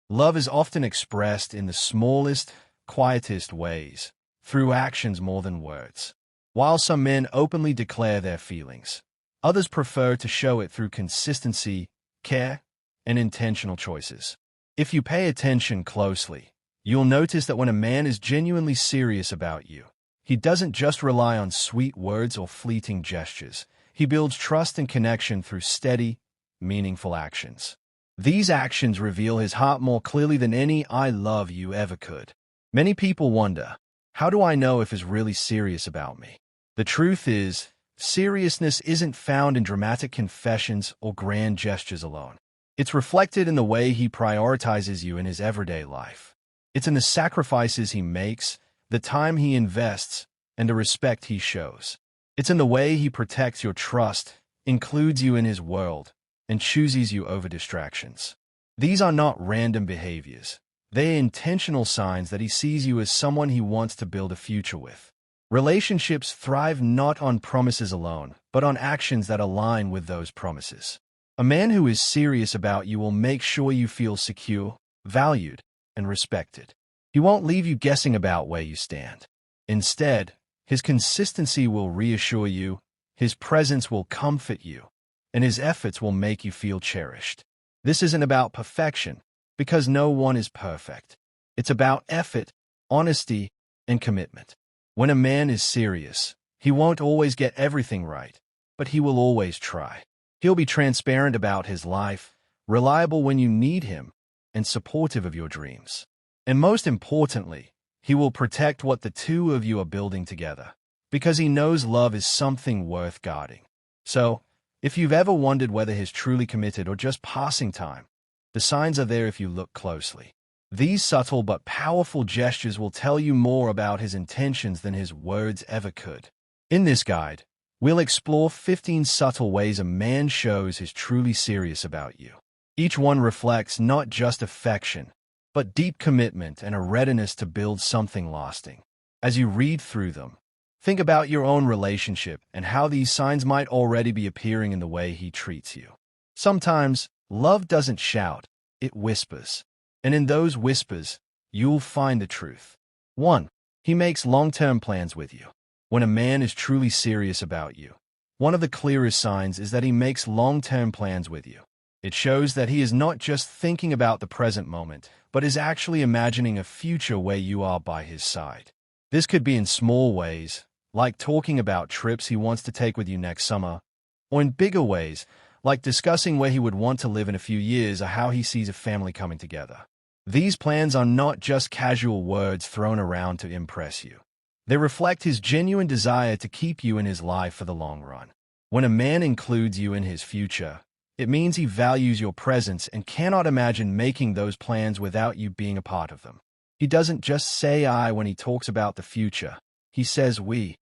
Love is often expressed in the smallest, quietest ways, through actions more than words. While some men openly declare their feelings, others prefer to show it through consistency, care, and intentional choices. If you pay attention closely, you'll notice that when a man is genuinely serious about you, he doesn't just rely on sweet words or fleeting gestures. He builds trust and connection through steady, meaningful actions. These actions reveal his heart more clearly than any "I love you" ever could. Many people wonder, how do I know if he's really serious about me? The truth is, seriousness isn't found in dramatic confessions or grand gestures alone. It's reflected in the way he prioritizes you in his everyday life. It's in the sacrifices he makes, the time he invests, and the respect he shows. It's in the way he protects your trust, includes you in his world, and chooses you over distractions. These are not random behaviors. They are intentional signs that he sees you as someone he wants to build a future with. Relationships thrive not on promises alone, but on actions that align with those promises. A man who is serious about you will make sure you feel secure, valued, and respected. He won't leave you guessing about where you stand. Instead, his consistency will reassure you, his presence will comfort you, and his efforts will make you feel cherished. This isn't about perfection, because no one is perfect. It's about effort, honesty, and commitment. When a man is serious, he won't always get everything right, but he will always try. He'll be transparent about his life, reliable when you need him, and supportive of your dreams. And most importantly, he will protect what the two of you are building together, because he knows love is something worth guarding. So, if you've ever wondered whether he's truly committed or just passing time, the signs are there if you look closely. These subtle but powerful gestures will tell you more about his intentions than his words ever could. In this guide, we'll explore 15 subtle ways a man shows he's truly serious about you. Each one reflects not just affection, but deep commitment and a readiness to build something lasting. As you read through them, think about your own relationship and how these signs might already be appearing in the way he treats you. Sometimes, love doesn't shout, it whispers. And in those whispers, you'll find the truth. 1. He makes long-term plans with you. When a man is truly serious about you, one of the clearest signs is that he makes long-term plans with you. It shows that he is not just thinking about the present moment, but is actually imagining a future where you are by his side. This could be in small ways, like talking about trips he wants to take with you next summer, or in bigger ways, like discussing where he would want to live in a few years or how he sees a family coming together. These plans are not just casual words thrown around to impress you. They reflect his genuine desire to keep you in his life for the long run. When a man includes you in his future, it means he values your presence and cannot imagine making those plans without you being a part of them. He doesn't just say "I" when he talks about the future. He says "we."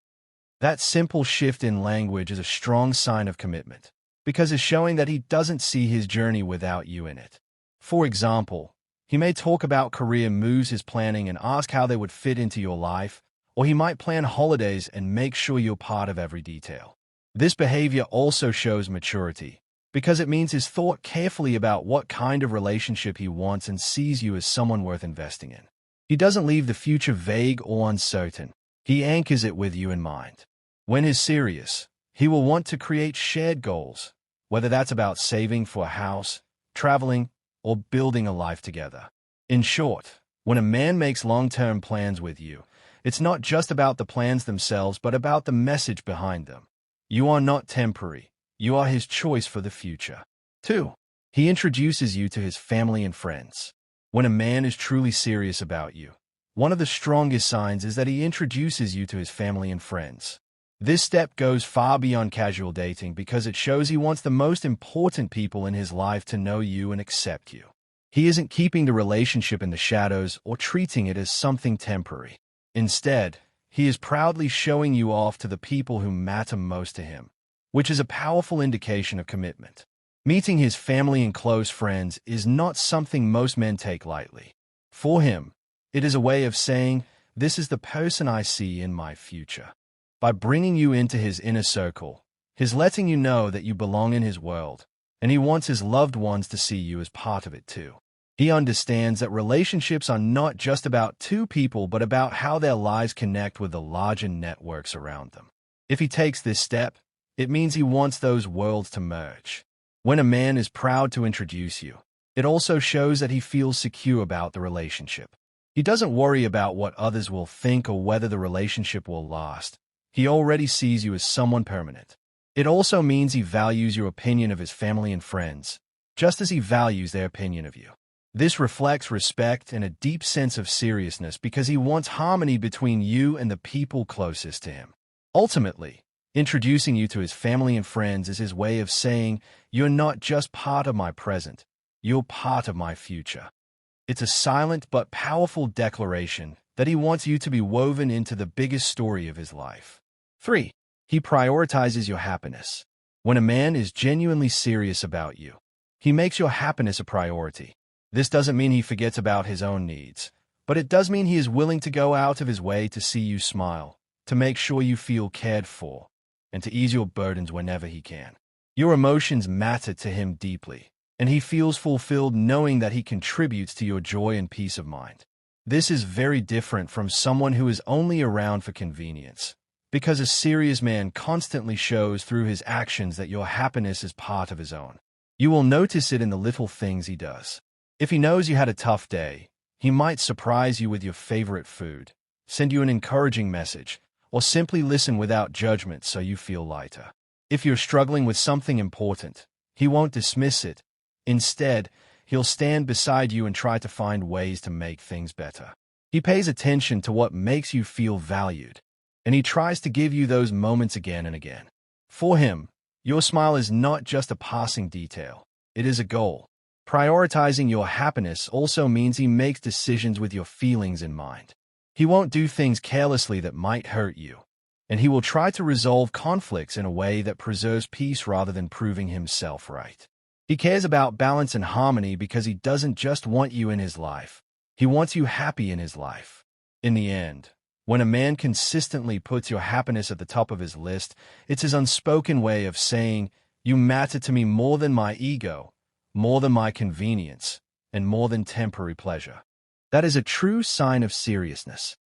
That simple shift in language is a strong sign of commitment, because it's showing that he doesn't see his journey without you in it. For example, he may talk about career moves he's planning and ask how they would fit into your life, or he might plan holidays and make sure you're part of every detail. This behavior also shows maturity, because it means he's thought carefully about what kind of relationship he wants and sees you as someone worth investing in. He doesn't leave the future vague or uncertain. He anchors it with you in mind. When he's serious, he will want to create shared goals, whether that's about saving for a house, traveling, or building a life together. In short, when a man makes long-term plans with you, it's not just about the plans themselves, but about the message behind them. You are not temporary. You are his choice for the future. 2. He introduces you to his family and friends. When a man is truly serious about you, one of the strongest signs is that he introduces you to his family and friends. This step goes far beyond casual dating because it shows he wants the most important people in his life to know you and accept you. He isn't keeping the relationship in the shadows or treating it as something temporary. Instead, he is proudly showing you off to the people who matter most to him, which is a powerful indication of commitment. Meeting his family and close friends is not something most men take lightly. For him, it is a way of saying, "This is the person I see in my future." By bringing you into his inner circle, he's letting you know that you belong in his world, and he wants his loved ones to see you as part of it too. He understands that relationships are not just about two people, but about how their lives connect with the larger networks around them. If he takes this step, it means he wants those worlds to merge. When a man is proud to introduce you, it also shows that he feels secure about the relationship. He doesn't worry about what others will think or whether the relationship will last. He already sees you as someone permanent. It also means he values your opinion of his family and friends, just as he values their opinion of you. This reflects respect and a deep sense of seriousness because he wants harmony between you and the people closest to him. Ultimately, introducing you to his family and friends is his way of saying, "You're not just part of my present, you're part of my future." It's a silent but powerful declaration that he wants you to be woven into the biggest story of his life. 3. He prioritizes your happiness. When a man is genuinely serious about you, he makes your happiness a priority. This doesn't mean he forgets about his own needs, but it does mean he is willing to go out of his way to see you smile, to make sure you feel cared for, and to ease your burdens whenever he can. Your emotions matter to him deeply, and he feels fulfilled knowing that he contributes to your joy and peace of mind. This is very different from someone who is only around for convenience, because a serious man constantly shows through his actions that your happiness is part of his own. You will notice it in the little things he does. If he knows you had a tough day, he might surprise you with your favorite food, send you an encouraging message, or simply listen without judgment so you feel lighter. If you're struggling with something important, he won't dismiss it. Instead, he'll stand beside you and try to find ways to make things better. He pays attention to what makes you feel valued, and he tries to give you those moments again and again. For him, your smile is not just a passing detail, it is a goal. Prioritizing your happiness also means he makes decisions with your feelings in mind. He won't do things carelessly that might hurt you, and he will try to resolve conflicts in a way that preserves peace rather than proving himself right. He cares about balance and harmony because he doesn't just want you in his life, he wants you happy in his life. In the end, when a man consistently puts your happiness at the top of his list, it's his unspoken way of saying, "You matter to me more than my ego, more than my convenience, and more than temporary pleasure." That is a true sign of seriousness.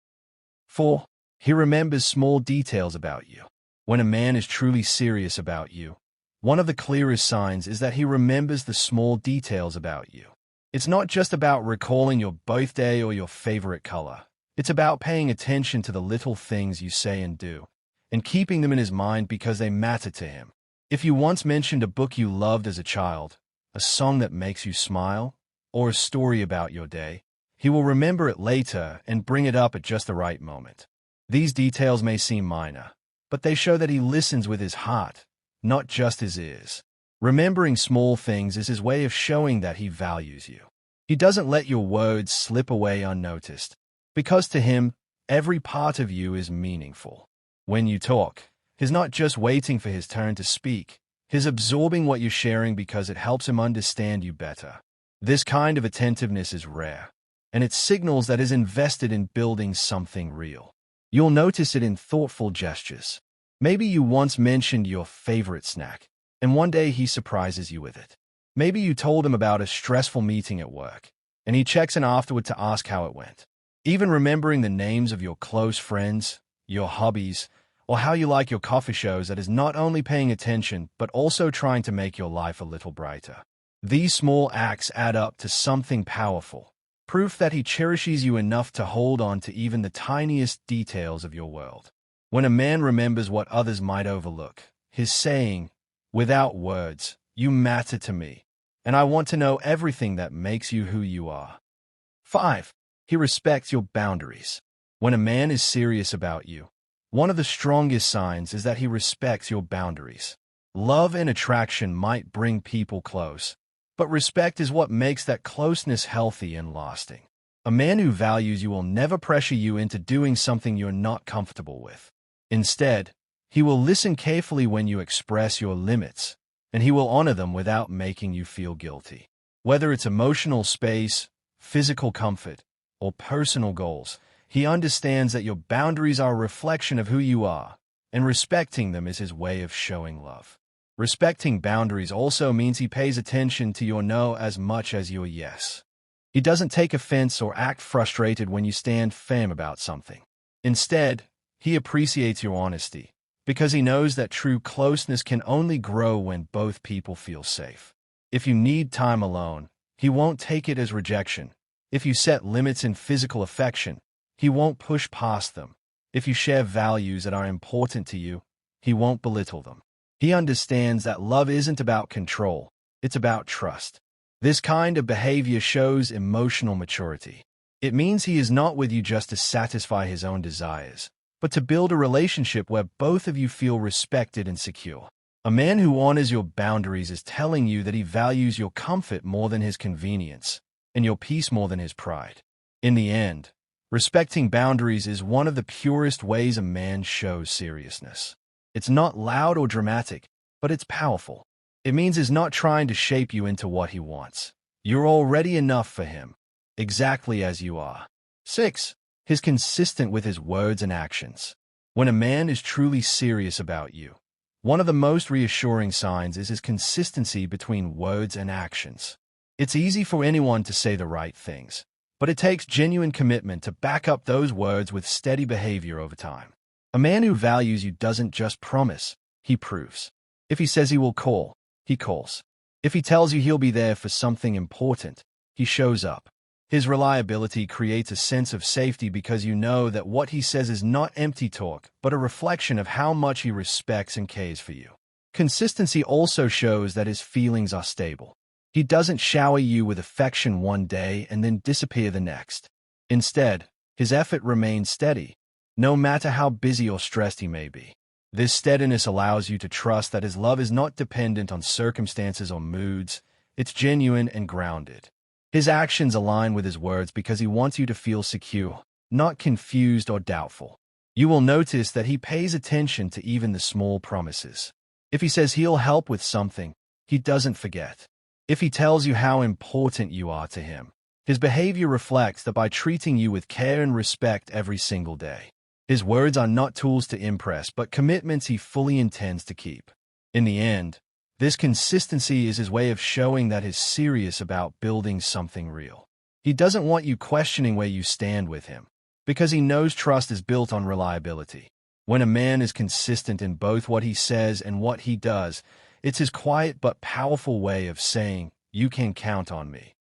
4. He remembers small details about you. When a man is truly serious about you, one of the clearest signs is that he remembers the small details about you. It's not just about recalling your birthday or your favorite color. It's about paying attention to the little things you say and do, and keeping them in his mind because they matter to him. If you once mentioned a book you loved as a child, a song that makes you smile, or a story about your day, he will remember it later and bring it up at just the right moment. These details may seem minor, but they show that he listens with his heart, not just his ears. Remembering small things is his way of showing that he values you. He doesn't let your words slip away unnoticed, because to him, every part of you is meaningful. When you talk, he's not just waiting for his turn to speak. He's absorbing what you're sharing because it helps him understand you better. This kind of attentiveness is rare, and it signals that he's invested in building something real. You'll notice it in thoughtful gestures. Maybe you once mentioned your favorite snack, and one day he surprises you with it. Maybe you told him about a stressful meeting at work, and he checks in afterward to ask how it went. Even remembering the names of your close friends, your hobbies, or how you like your coffee shows that is not only paying attention, but also trying to make your life a little brighter. These small acts add up to something powerful, proof that he cherishes you enough to hold on to even the tiniest details of your world. When a man remembers what others might overlook, he's saying, "Without words, you matter to me, and I want to know everything that makes you who you are." 5. He respects your boundaries. When a man is serious about you, one of the strongest signs is that he respects your boundaries. Love and attraction might bring people close, but respect is what makes that closeness healthy and lasting. A man who values you will never pressure you into doing something you're not comfortable with. Instead, he will listen carefully when you express your limits, and he will honor them without making you feel guilty. Whether it's emotional space, physical comfort, or personal goals, he understands that your boundaries are a reflection of who you are, and respecting them is his way of showing love. Respecting boundaries also means he pays attention to your no as much as your yes. He doesn't take offense or act frustrated when you stand firm about something. Instead, he appreciates your honesty, because he knows that true closeness can only grow when both people feel safe. If you need time alone, he won't take it as rejection. If you set limits in physical affection, he won't push past them. If you share values that are important to you, he won't belittle them. He understands that love isn't about control, it's about trust. This kind of behavior shows emotional maturity. It means he is not with you just to satisfy his own desires, but to build a relationship where both of you feel respected and secure. A man who honors your boundaries is telling you that he values your comfort more than his convenience, and your peace more than his pride. In the end, respecting boundaries is one of the purest ways a man shows seriousness. It's not loud or dramatic, but it's powerful. It means he's not trying to shape you into what he wants. You're already enough for him, exactly as you are. 6. He's consistent with his words and actions. When a man is truly serious about you, one of the most reassuring signs is his consistency between words and actions. It's easy for anyone to say the right things, but it takes genuine commitment to back up those words with steady behavior over time. A man who values you doesn't just promise, he proves. If he says he will call, he calls. If he tells you he'll be there for something important, he shows up. His reliability creates a sense of safety because you know that what he says is not empty talk, but a reflection of how much he respects and cares for you. Consistency also shows that his feelings are stable. He doesn't shower you with affection one day and then disappear the next. Instead, his effort remains steady, no matter how busy or stressed he may be. This steadiness allows you to trust that his love is not dependent on circumstances or moods, it's genuine and grounded. His actions align with his words because he wants you to feel secure, not confused or doubtful. You will notice that he pays attention to even the small promises. If he says he'll help with something, he doesn't forget. If he tells you how important you are to him, his behavior reflects that by treating you with care and respect every single day. His words are not tools to impress, but commitments he fully intends to keep. In the end, this consistency is his way of showing that he's serious about building something real. He doesn't want you questioning where you stand with him, because he knows trust is built on reliability. When a man is consistent in both what he says and what he does, it's his quiet but powerful way of saying, "You can count on me."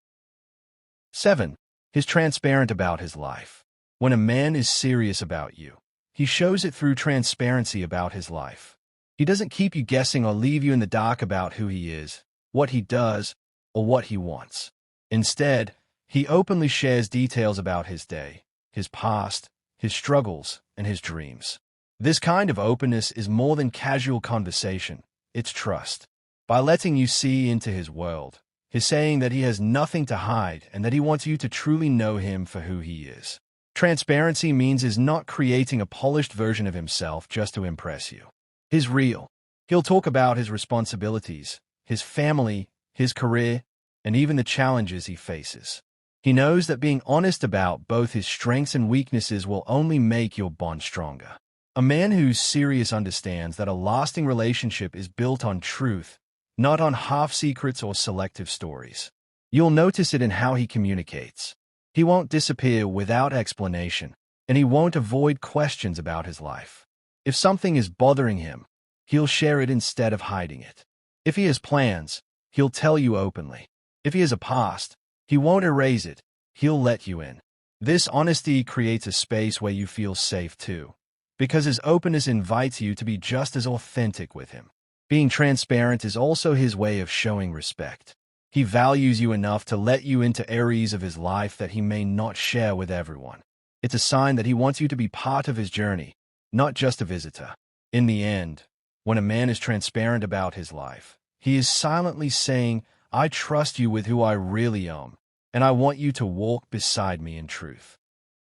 7. He's transparent about his life. When a man is serious about you, he shows it through transparency about his life. He doesn't keep you guessing or leave you in the dark about who he is, what he does, or what he wants. Instead, he openly shares details about his day, his past, his struggles, and his dreams. This kind of openness is more than casual conversation, it's trust. By letting you see into his world, he's saying that he has nothing to hide and that he wants you to truly know him for who he is. Transparency means he's not creating a polished version of himself just to impress you. He's real. He'll talk about his responsibilities, his family, his career, and even the challenges he faces. He knows that being honest about both his strengths and weaknesses will only make your bond stronger. A man who's serious understands that a lasting relationship is built on truth, not on half-secrets or selective stories. You'll notice it in how he communicates. He won't disappear without explanation, and he won't avoid questions about his life. If something is bothering him, he'll share it instead of hiding it. If he has plans, he'll tell you openly. If he has a past, he won't erase it, he'll let you in. This honesty creates a space where you feel safe too, because his openness invites you to be just as authentic with him. Being transparent is also his way of showing respect. He values you enough to let you into areas of his life that he may not share with everyone. It's a sign that he wants you to be part of his journey, not just a visitor. In the end, when a man is transparent about his life, he is silently saying, "I trust you with who I really am, and I want you to walk beside me in truth."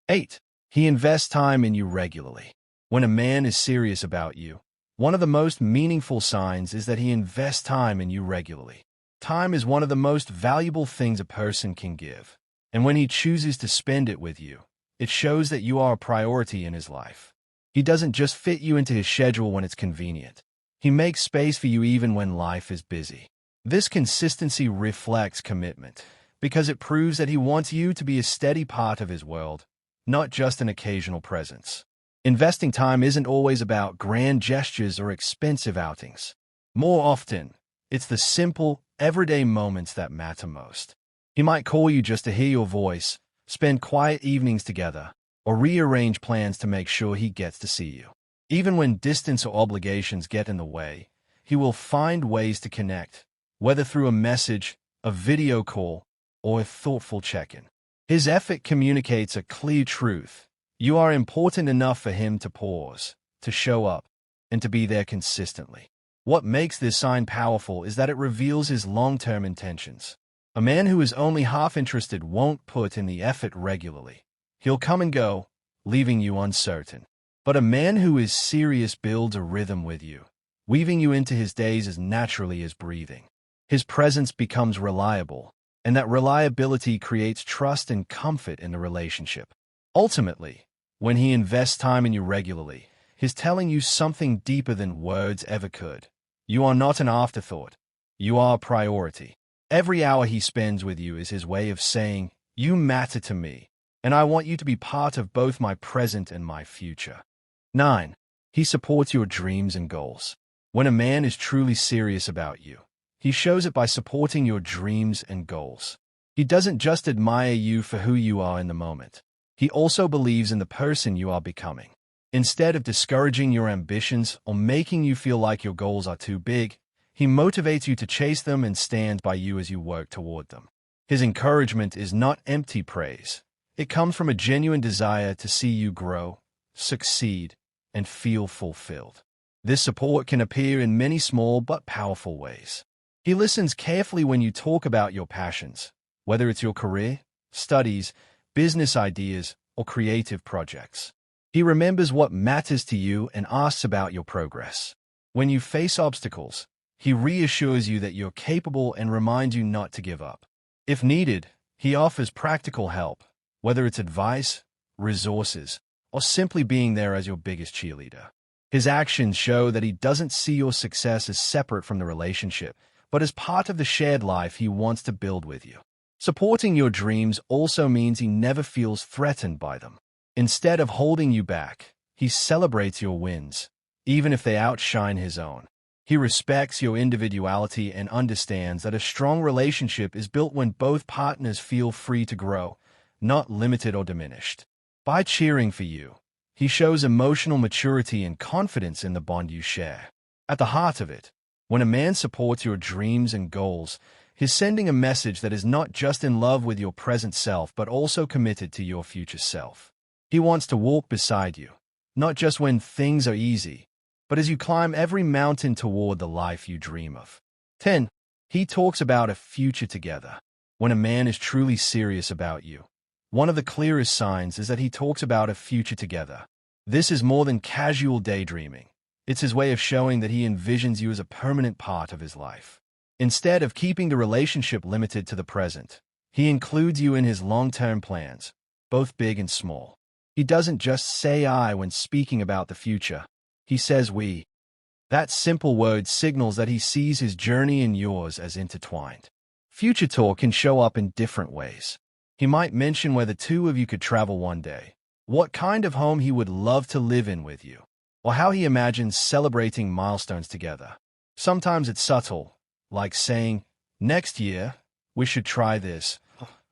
8. He invests time in you regularly. When a man is serious about you, one of the most meaningful signs is that he invests time in you regularly. Time is one of the most valuable things a person can give, and when he chooses to spend it with you, it shows that you are a priority in his life. He doesn't just fit you into his schedule when it's convenient. He makes space for you even when life is busy. This consistency reflects commitment, because it proves that he wants you to be a steady part of his world, not just an occasional presence. Investing time isn't always about grand gestures or expensive outings. More often, it's the simple, everyday moments that matter most. He might call you just to hear your voice, spend quiet evenings together, or rearrange plans to make sure he gets to see you. Even when distance or obligations get in the way, he will find ways to connect, whether through a message, a video call, or a thoughtful check-in. His effort communicates a clear truth. You are important enough for him to pause, to show up, and to be there consistently. What makes this sign powerful is that it reveals his long-term intentions. A man who is only half interested won't put in the effort regularly. He'll come and go, leaving you uncertain. But a man who is serious builds a rhythm with you, weaving you into his days as naturally as breathing. His presence becomes reliable, and that reliability creates trust and comfort in the relationship. Ultimately, when he invests time in you regularly, he's telling you something deeper than words ever could. You are not an afterthought. You are a priority. Every hour he spends with you is his way of saying, "You matter to me, and I want you to be part of both my present and my future." 9. He supports your dreams and goals. When a man is truly serious about you, he shows it by supporting your dreams and goals. He doesn't just admire you for who you are in the moment. He also believes in the person you are becoming. Instead of discouraging your ambitions or making you feel like your goals are too big, he motivates you to chase them and stand by you as you work toward them. His encouragement is not empty praise. It comes from a genuine desire to see you grow, succeed, and feel fulfilled. This support can appear in many small but powerful ways. He listens carefully when you talk about your passions, whether it's your career, studies, business ideas, or creative projects. He remembers what matters to you and asks about your progress. When you face obstacles, he reassures you that you're capable and reminds you not to give up. If needed, he offers practical help, whether it's advice, resources, or simply being there as your biggest cheerleader. His actions show that he doesn't see your success as separate from the relationship, but as part of the shared life he wants to build with you. Supporting your dreams also means he never feels threatened by them. Instead of holding you back, he celebrates your wins, even if they outshine his own. He respects your individuality and understands that a strong relationship is built when both partners feel free to grow, not limited or diminished. By cheering for you, he shows emotional maturity and confidence in the bond you share. At the heart of it, when a man supports your dreams and goals, he's sending a message that is not just in love with your present self but also committed to your future self. He wants to walk beside you, not just when things are easy, but as you climb every mountain toward the life you dream of. 10. He talks about a future together. When a man is truly serious about you, one of the clearest signs is that he talks about a future together. This is more than casual daydreaming. It's his way of showing that he envisions you as a permanent part of his life. Instead of keeping the relationship limited to the present, he includes you in his long-term plans, both big and small. He doesn't just say "I" when speaking about the future. He says "we." That simple word signals that he sees his journey and yours as intertwined. Future talk can show up in different ways. He might mention where the two of you could travel one day, what kind of home he would love to live in with you, or how he imagines celebrating milestones together. Sometimes it's subtle, like saying, "Next year, we should try this.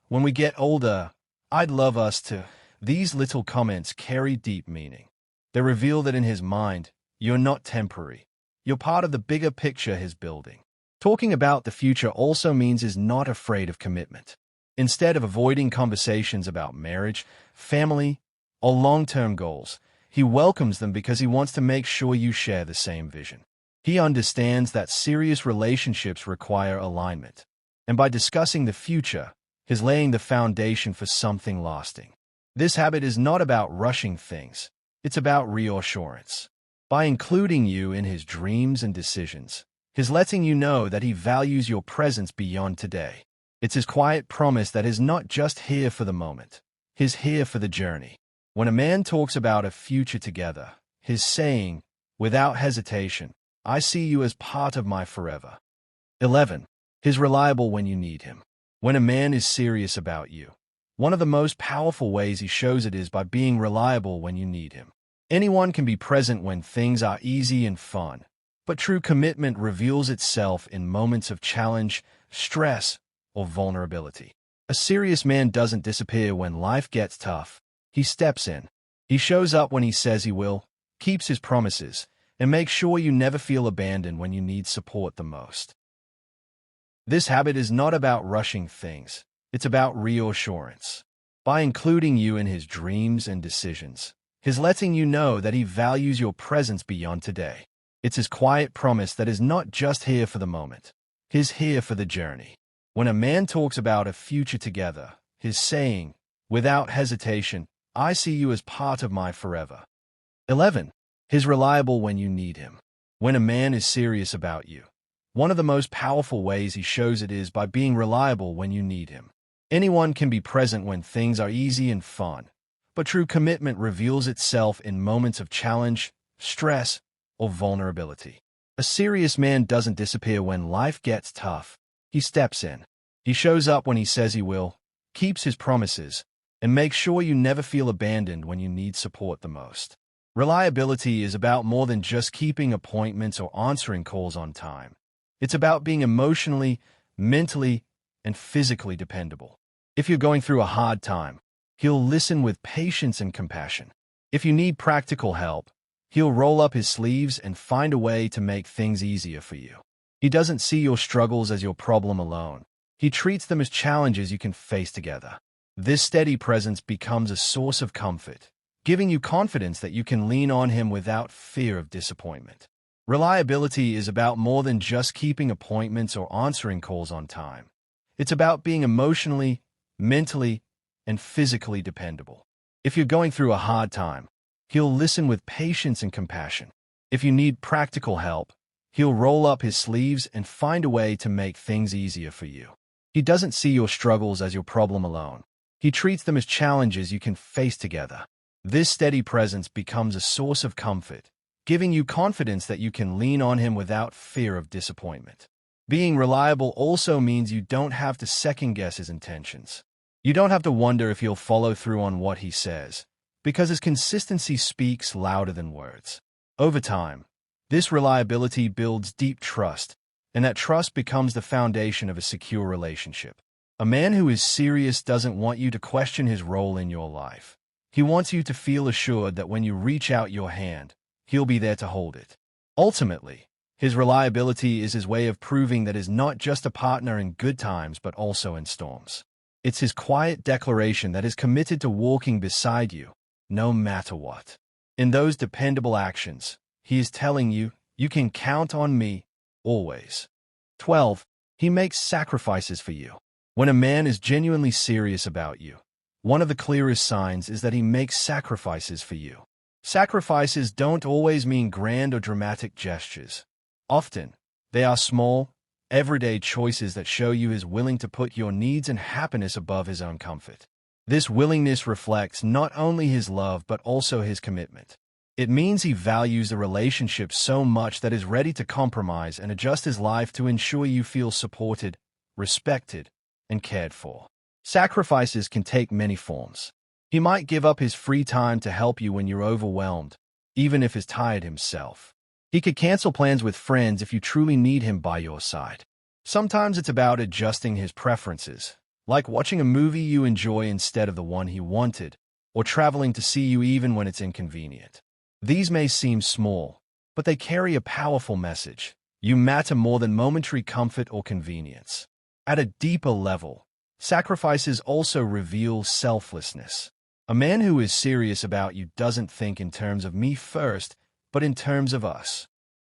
When we get older, I'd love us to." These little comments carry deep meaning. They reveal that in his mind, you're not temporary. You're part of the bigger picture he's building. Talking about the future also means he's not afraid of commitment. Instead of avoiding conversations about marriage, family, or long-term goals, he welcomes them because he wants to make sure you share the same vision. He understands that serious relationships require alignment, and by discussing the future, he's laying the foundation for something lasting. This habit is not about rushing things. It's about reassurance. By including you in his dreams and decisions, he's letting you know that he values your presence beyond today. It's his quiet promise that he's not just here for the moment. He's here for the journey. When a man talks about a future together, he's saying, without hesitation, "I see you as part of my forever." 11. He's reliable when you need him. When a man is serious about you, one of the most powerful ways he shows it is by being reliable when you need him. Anyone can be present when things are easy and fun, but true commitment reveals itself in moments of challenge, stress, or vulnerability. A serious man doesn't disappear when life gets tough. He steps in. He shows up when he says he will, keeps his promises, and makes sure you never feel abandoned when you need support the most. This habit is not about rushing things. It's about reassurance. By including you in his dreams and decisions, he's letting you know that he values your presence beyond today. It's his quiet promise that is not just here for the moment. He's here for the journey. When a man talks about a future together, he's saying, without hesitation, I see you as part of my forever. 11. He's reliable when you need him. When a man is serious about you, one of the most powerful ways he shows it is by being reliable when you need him. Anyone can be present when things are easy and fun, but true commitment reveals itself in moments of challenge, stress, or vulnerability. A serious man doesn't disappear when life gets tough. He steps in. He shows up when he says he will, keeps his promises, and makes sure you never feel abandoned when you need support the most. Reliability is about more than just keeping appointments or answering calls on time. It's about being emotionally, mentally, and physically dependable. If you're going through a hard time, he'll listen with patience and compassion. If you need practical help, he'll roll up his sleeves and find a way to make things easier for you. He doesn't see your struggles as your problem alone. He treats them as challenges you can face together. This steady presence becomes a source of comfort, giving you confidence that you can lean on him without fear of disappointment. Reliability is about more than just keeping appointments or answering calls on time. It's about being emotionally, mentally, and physically dependable. If you're going through a hard time, he'll listen with patience and compassion. If you need practical help, he'll roll up his sleeves and find a way to make things easier for you. He doesn't see your struggles as your problem alone. He treats them as challenges you can face together. This steady presence becomes a source of comfort, giving you confidence that you can lean on him without fear of disappointment. Being reliable also means you don't have to second-guess his intentions. You don't have to wonder if he'll follow through on what he says, because his consistency speaks louder than words. Over time, this reliability builds deep trust, and that trust becomes the foundation of a secure relationship. A man who is serious doesn't want you to question his role in your life. He wants you to feel assured that when you reach out your hand, he'll be there to hold it. Ultimately, his reliability is his way of proving that he's not just a partner in good times but also in storms. It's his quiet declaration that is committed to walking beside you, no matter what. In those dependable actions, he is telling you, you can count on me, always. 12. He makes sacrifices for you. When a man is genuinely serious about you, one of the clearest signs is that he makes sacrifices for you. Sacrifices don't always mean grand or dramatic gestures. Often, they are small, everyday choices that show you he's willing to put your needs and happiness above his own comfort. This willingness reflects not only his love but also his commitment. It means he values the relationship so much that he's ready to compromise and adjust his life to ensure you feel supported, respected, and cared for. Sacrifices can take many forms. He might give up his free time to help you when you're overwhelmed, even if he's tired himself. He could cancel plans with friends if you truly need him by your side. Sometimes it's about adjusting his preferences, like watching a movie you enjoy instead of the one he wanted, or traveling to see you even when it's inconvenient. These may seem small, but they carry a powerful message. You matter more than momentary comfort or convenience. At a deeper level, sacrifices also reveal selflessness. A man who is serious about you doesn't think in terms of me first, but in terms of us.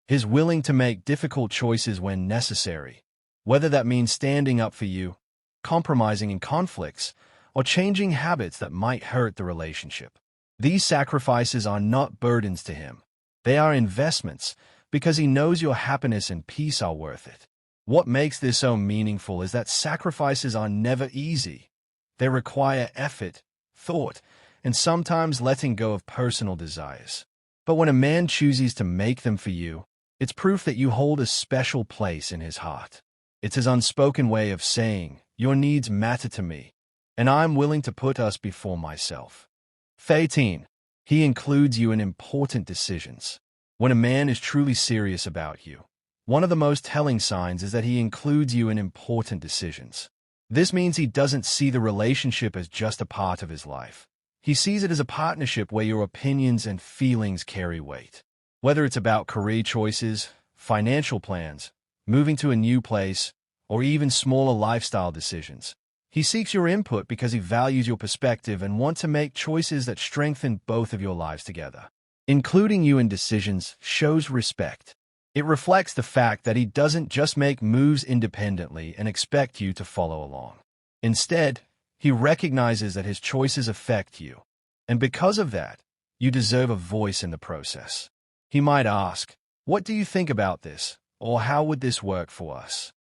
He's willing to make difficult choices when necessary, whether that means standing up for you, compromising in conflicts, or changing habits that might hurt the relationship. These sacrifices are not burdens to him. They are investments, because he knows your happiness and peace are worth it. What makes this so meaningful is that sacrifices are never easy. They require effort, thought, and sometimes letting go of personal desires. But when a man chooses to make them for you, it's proof that you hold a special place in his heart. It's his unspoken way of saying, your needs matter to me, and I'm willing to put us before myself. 13. He includes you in important decisions. When a man is truly serious about you, one of the most telling signs is that he includes you in important decisions. This means he doesn't see the relationship as just a part of his life. He sees it as a partnership where your opinions and feelings carry weight. Whether it's about career choices, financial plans, moving to a new place, or even smaller lifestyle decisions, he seeks your input because he values your perspective and wants to make choices that strengthen both of your lives together. Including you in decisions shows respect. It reflects the fact that he doesn't just make moves independently and expect you to follow along. Instead, he recognizes that his choices affect you, and because of that, you deserve a voice in the process. He might ask, "What do you think about this?" or "How would this work for us?"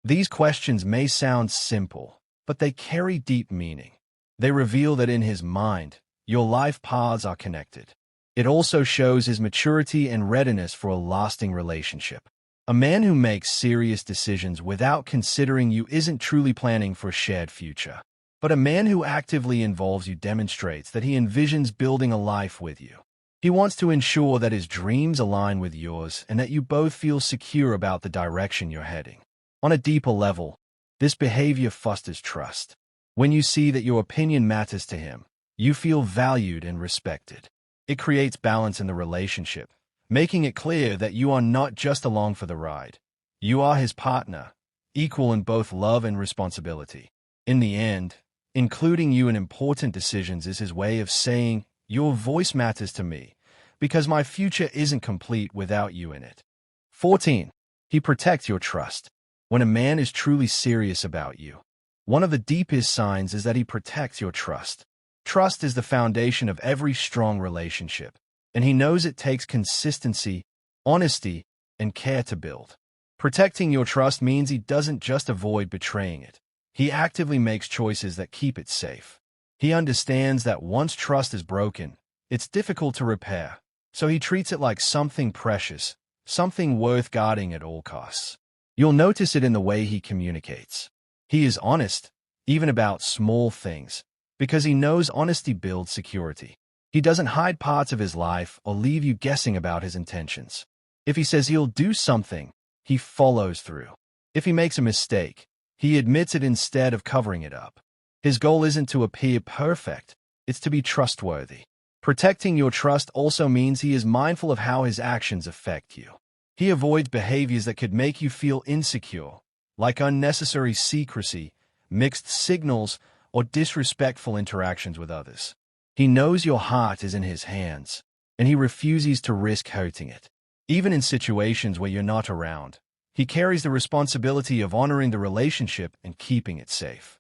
These questions may sound simple, but they carry deep meaning. They reveal that in his mind, your life paths are connected. It also shows his maturity and readiness for a lasting relationship. A man who makes serious decisions without considering you isn't truly planning for a shared future. But a man who actively involves you demonstrates that he envisions building a life with you. He wants to ensure that his dreams align with yours and that you both feel secure about the direction you're heading. On a deeper level, this behavior fosters trust. When you see that your opinion matters to him, you feel valued and respected. It creates balance in the relationship, making it clear that you are not just along for the ride. You are his partner, equal in both love and responsibility. In the end, including you in important decisions is his way of saying, "Your voice matters to me, because my future isn't complete without you in it." 14. He protects your trust. When a man is truly serious about you, one of the deepest signs is that he protects your trust. Trust is the foundation of every strong relationship, and he knows it takes consistency, honesty, and care to build. Protecting your trust means he doesn't just avoid betraying it. He actively makes choices that keep it safe. He understands that once trust is broken, it's difficult to repair, so he treats it like something precious, something worth guarding at all costs. You'll notice it in the way he communicates. He is honest, even about small things, because he knows honesty builds security. He doesn't hide parts of his life or leave you guessing about his intentions. If he says he'll do something, he follows through. If he makes a mistake, he admits it instead of covering it up. His goal isn't to appear perfect, it's to be trustworthy. Protecting your trust also means he is mindful of how his actions affect you. He avoids behaviors that could make you feel insecure, like unnecessary secrecy, mixed signals, or disrespectful interactions with others. He knows your heart is in his hands, and he refuses to risk hurting it. Even in situations where you're not around, he carries the responsibility of honoring the relationship and keeping it safe.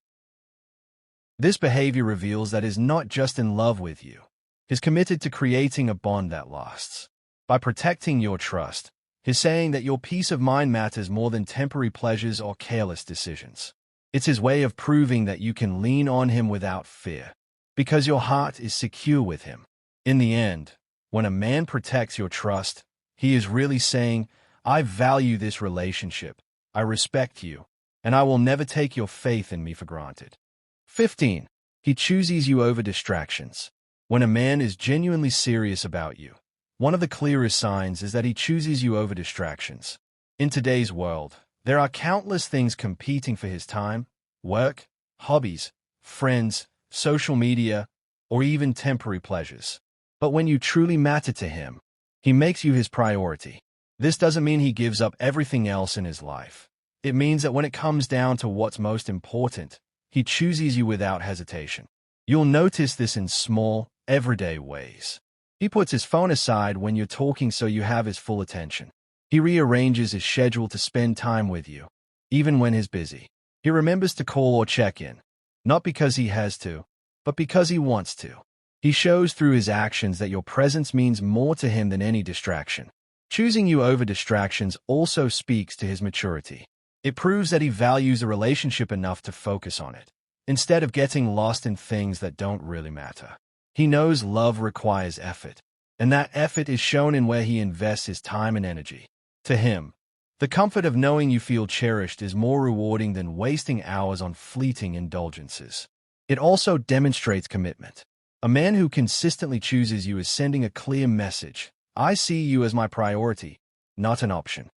This behavior reveals that he's not just in love with you. He's committed to creating a bond that lasts. By protecting your trust, he's saying that your peace of mind matters more than temporary pleasures or careless decisions. It's his way of proving that you can lean on him without fear, because your heart is secure with him. In the end, when a man protects your trust, he is really saying, "I value this relationship, I respect you, and I will never take your faith in me for granted." 15. He chooses you over distractions. When a man is genuinely serious about you, one of the clearest signs is that he chooses you over distractions. In today's world, there are countless things competing for his time: work, hobbies, friends, social media, or even temporary pleasures. But when you truly matter to him, he makes you his priority. This doesn't mean he gives up everything else in his life. It means that when it comes down to what's most important, he chooses you without hesitation. You'll notice this in small, everyday ways. He puts his phone aside when you're talking so you have his full attention. He rearranges his schedule to spend time with you, even when he's busy. He remembers to call or check in, not because he has to, but because he wants to. He shows through his actions that your presence means more to him than any distraction. Choosing you over distractions also speaks to his maturity. It proves that he values a relationship enough to focus on it, instead of getting lost in things that don't really matter. He knows love requires effort, and that effort is shown in where he invests his time and energy. To him, The comfort of knowing you feel cherished is more rewarding than wasting hours on fleeting indulgences. It also demonstrates commitment. A man who consistently chooses you is sending a clear message. I see you as my priority, not an option.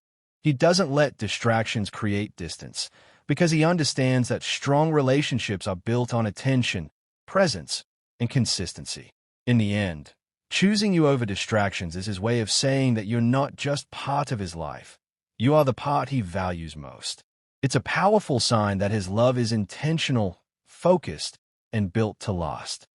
He doesn't let distractions create distance because he understands that strong relationships are built on attention, presence, and consistency. In the end, choosing you over distractions is his way of saying that you're not just part of his life. You are the part he values most. It's a powerful sign that his love is intentional, focused, and built to last.